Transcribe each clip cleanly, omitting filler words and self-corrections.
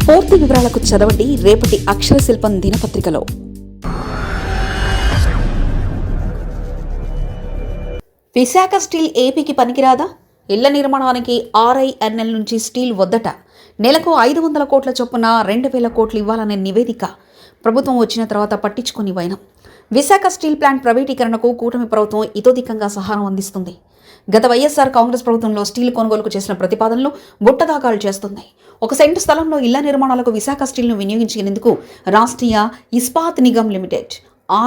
పూర్తి వివరాలకు చదవండి రేపటి అక్షర శిల్పం దినపత్రికలో. విశాఖ స్టీల్ ఏపీకి పనికిరాదా? ఇళ్ల నిర్మాణానికి RINL నుంచి స్టీల్ వద్దట. నెలకు 500 కోట్ల చొప్పున 2000 కోట్లు ఇవ్వాలనే నివేదిక. ప్రభుత్వం వచ్చిన తర్వాత పట్టించుకొని వైనం. విశాఖ స్టీల్ ప్లాంట్ ప్రైవేటీకరణకు కూటమి ప్రభుత్వం ఇతోధికంగా సహాయం అందిస్తుంది. గత వైఎస్ఆర్ కాంగ్రెస్ ప్రభుత్వంలో స్టీల్ కొనుగోలుకు చేసిన ప్రతిపాదనలు బుట్టదాఖలు చేస్తున్నాయి. 1 సెంటు స్థలంలో ఇళ్ల నిర్మాణాలకు విశాఖ స్టీల్ను వినియోగించేందుకు రాష్ట్రీయ ఇస్పాత్ నిగమ్ లిమిటెడ్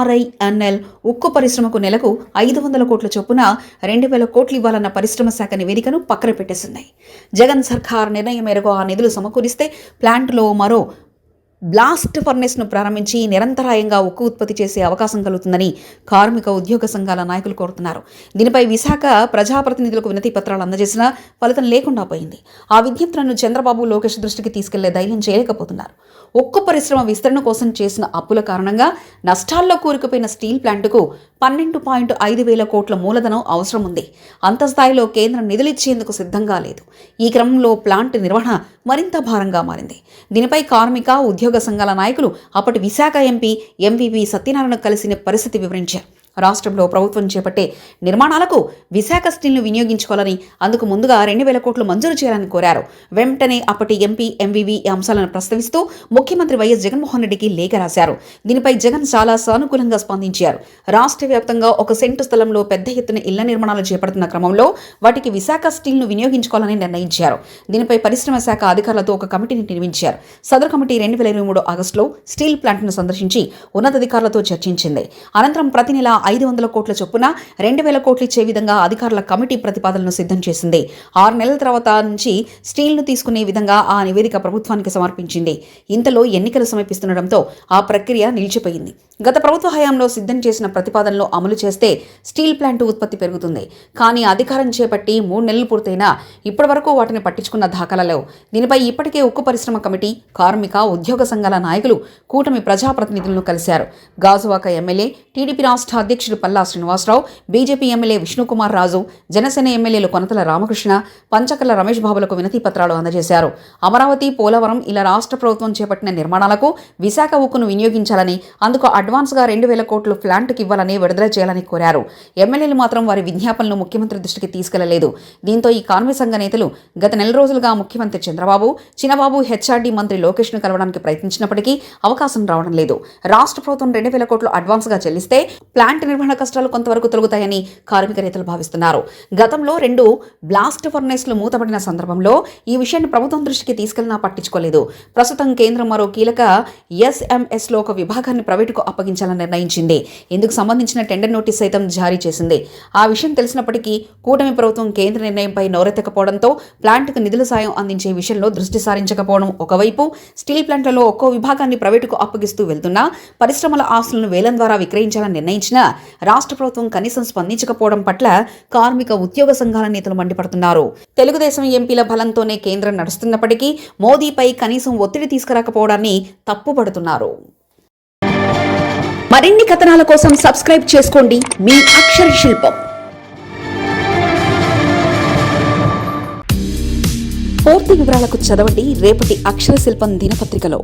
RINL ఉక్కు పరిశ్రమకు నెలకు 500 కోట్ల చొప్పున 2000 కోట్లు ఇవ్వాలన్న పరిశ్రమ శాఖ నివేదికను పక్కన పెట్టేస్తున్నాయి. జగన్ సర్కార్ నిర్ణయం మేరకు ఆ నిధులు సమకూరిస్తే ప్లాంట్లో మరో బ్లాస్ట్ ఫర్నెస్ను ప్రారంభించి నిరంతరాయంగా ఉక్కు ఉత్పత్తి చేసే అవకాశం కలుగుతుందని కార్మిక ఉద్యోగ సంఘాల నాయకులు కోరుతున్నారు. దీనిపై విశాఖ ప్రజాప్రతినిధులకు వినతి పత్రాలు అందజేసినా ఫలితం లేకుండా పోయింది. ఆ విజ్ఞప్తులను చంద్రబాబు, లోకేష్ దృష్టికి తీసుకెళ్లే ధైర్యం చేయలేకపోతున్నారు. ఉక్కు పరిశ్రమ విస్తరణ కోసం చేసిన అప్పుల కారణంగా నష్టాల్లో కూరుకుపోయిన స్టీల్ ప్లాంటుకు 12.5 కోట్ల మూలధనం అవసరం ఉంది. అంత స్థాయిలో కేంద్రం నిధులిచ్చేందుకు సిద్ధంగా లేదు. ఈ క్రమంలో ప్లాంట్ నిర్వహణ మరింత భారంగా మారింది. దీనిపై కార్మిక ఉద్యోగ సంఘాల నాయకులు అప్పటి విశాఖ ఎంపీ MVV సత్యనారాయణ కలిసిన పరిస్థితి వివరించారు. రాష్ట్రంలో ప్రభుత్వం చేపట్టే నిర్మాణాలకు విశాఖ స్టీల్ను వినియోగించుకోవాలని, అందుకు ముందుగా 2000 కోట్లు మంజూరు చేయాలని కోరారు. వెంటనే అప్పటి ఎంపీ MVV ఈ అంశాలను ప్రస్తావిస్తూ ముఖ్యమంత్రి వైఎస్ జగన్మోహన్ రెడ్డికి లేఖ రాశారు. దీనిపై జగన్ చాలా సానుకూలంగా స్పందించారు. రాష్ట్ర వ్యాప్తంగా 1 సెంటు స్థలంలో పెద్ద ఎత్తున ఇళ్ల నిర్మాణాలు చేపడుతున్న క్రమంలో వాటికి విశాఖ స్టీల్ను వినియోగించుకోవాలని నిర్ణయించారు. దీనిపై పరిశ్రమ శాఖ అధికారులతో ఒక కమిటీని నిర్మించారు. సదరు కమిటీ 2023 ఆగస్టులో స్టీల్ ప్లాంట్ను సందర్శించి ఉన్నతాధికారులతో చర్చించింది. అనంతరం ప్రతి నెల 500 కోట్ల చొప్పున 2000 కోట్లు ఇచ్చే విధంగా అధికారుల కమిటీ ప్రతిపాదనను సిద్ధం చేసింది. 6 నెలల తర్వాత నుంచి స్టీల్ను తీసుకునే విధంగా ఆ నివేదిక ప్రభుత్వానికి సమర్పించింది. ఇంతలో ఎన్నికలు సమీపిస్తుండటంతో ఆ ప్రక్రియ నిలిచిపోయింది. గత ప్రభుత్వ హయాంలో సిద్ధం చేసిన ప్రతిపాదనలు అమలు చేస్తే స్టీల్ ప్లాంట్ ఉత్పత్తి పెరుగుతుంది. కానీ అధికారం చేపట్టి 3 నెలలు పూర్తయినా ఇప్పటి వరకు వాటిని పట్టించుకున్న దాఖలాలు. దీనిపై ఇప్పటికే ఉక్కు పరిశ్రమ కమిటీ, కార్మిక ఉద్యోగ సంఘాల నాయకులు కూటమి ప్రజాప్రతినిధులను కలిశారు. గాజువాక ఎమ్మెల్యే, టీడీపీ రాష్ట్ర అధ్యక్షుడు పల్లా శ్రీనివాసరావు, బీజేపీ ఎమ్మెల్యే విష్ణుకుమార్ రాజు, జనసేన ఎమ్మెల్యేలు కొనతల రామకృష్ణ, పంచకర్ల రమేష్ బాబులకు వినతి పత్రాలు అందజేశారు. అమరావతి, పోలవరం ఇలా రాష్ట్ర ప్రభుత్వం చేపట్టిన నిర్మాణాలకు విశాఖ ఉక్కును వినియోగించాలని, అందుకు అడ్వాన్స్గా 2000 కోట్లు ప్లాంట్కి ఇవ్వాలని, విడుదల చేయాలని కోరారు. ఎమ్మెల్యేలు మాత్రం వారి విజ్ఞాపనలు ముఖ్యమంత్రి దృష్టికి తీసుకెళ్లలేదు. దీంతో ఈ కార్మిక సంఘ నేతలు గత నెల రోజులుగా ముఖ్యమంత్రి చంద్రబాబు, చినబాబు, HRD మంత్రి లోకేష్ను కలవడానికి ప్రయత్నించినప్పటికీ అవకాశం రావడం లేదు. రాష్ట్ర ప్రభుత్వం 2000 కోట్లు అడ్వాన్స్గా చెల్లిస్తే ప్లాంట్ నిర్వహణ కష్టాలు కొంతవరకు తొలగుతాయని కార్మిక నేతలు భావిస్తున్నారు. గతంలో 2 బ్లాస్ట్ ఫర్నెస్లు మూతపడిన సందర్భంలో ఈ విషయాన్ని ప్రభుత్వం దృష్టికి తీసుకెళ్లినా పట్టించుకోలేదు. ప్రస్తుతం కేంద్రం మరో కీలక SMSలో ఒక విభాగాన్ని ప్రైవేటుకు అప్పగించాలని నిర్ణయించింది. ఇందుకు సంబంధించిన టెండర్ నోటీస్ సైతం జారీ చేసింది. ఆ విషయం తెలిసినప్పటికీ కూటమి ప్రభుత్వం కేంద్ర నిర్ణయంపై నోరెత్తకపోవడంతో ప్లాంట్కు నిధుల సాయం అందించే విషయంలో దృష్టి సారించకపోవడం ఒకవైపు, స్టీల్ ప్లాంట్లలో ఒక్కో విభాగాన్ని ప్రైవేటుకు అప్పగిస్తూ వెళ్తున్నా పరిశ్రమల ఆస్తులను వేలం ద్వారా విక్రయించాలని నిర్ణయించినా రాష్ట్ర ప్రభుత్వం కనీసం స్పందించకపోవడం పట్ల కార్మిక ఉద్యోగ సంఘాల నేతలు మండిపడుతున్నారు. తెలుగుదేశం ఎంపీల బలంతోనే కేంద్రం నడుస్తున్నప్పటికీ మోదీపై కనీసం ఒత్తిడి తీసుకురాకపోవడాన్ని తప్పుపడుతున్నారు. మరిన్ని కథనాల కోసం సబ్స్క్రైబ్ చేసుకోండి మీ అక్షర శిల్పం. పూర్తి వివరాలకు చదవండి రేపటి అక్షర శిల్పం దినపత్రికలో.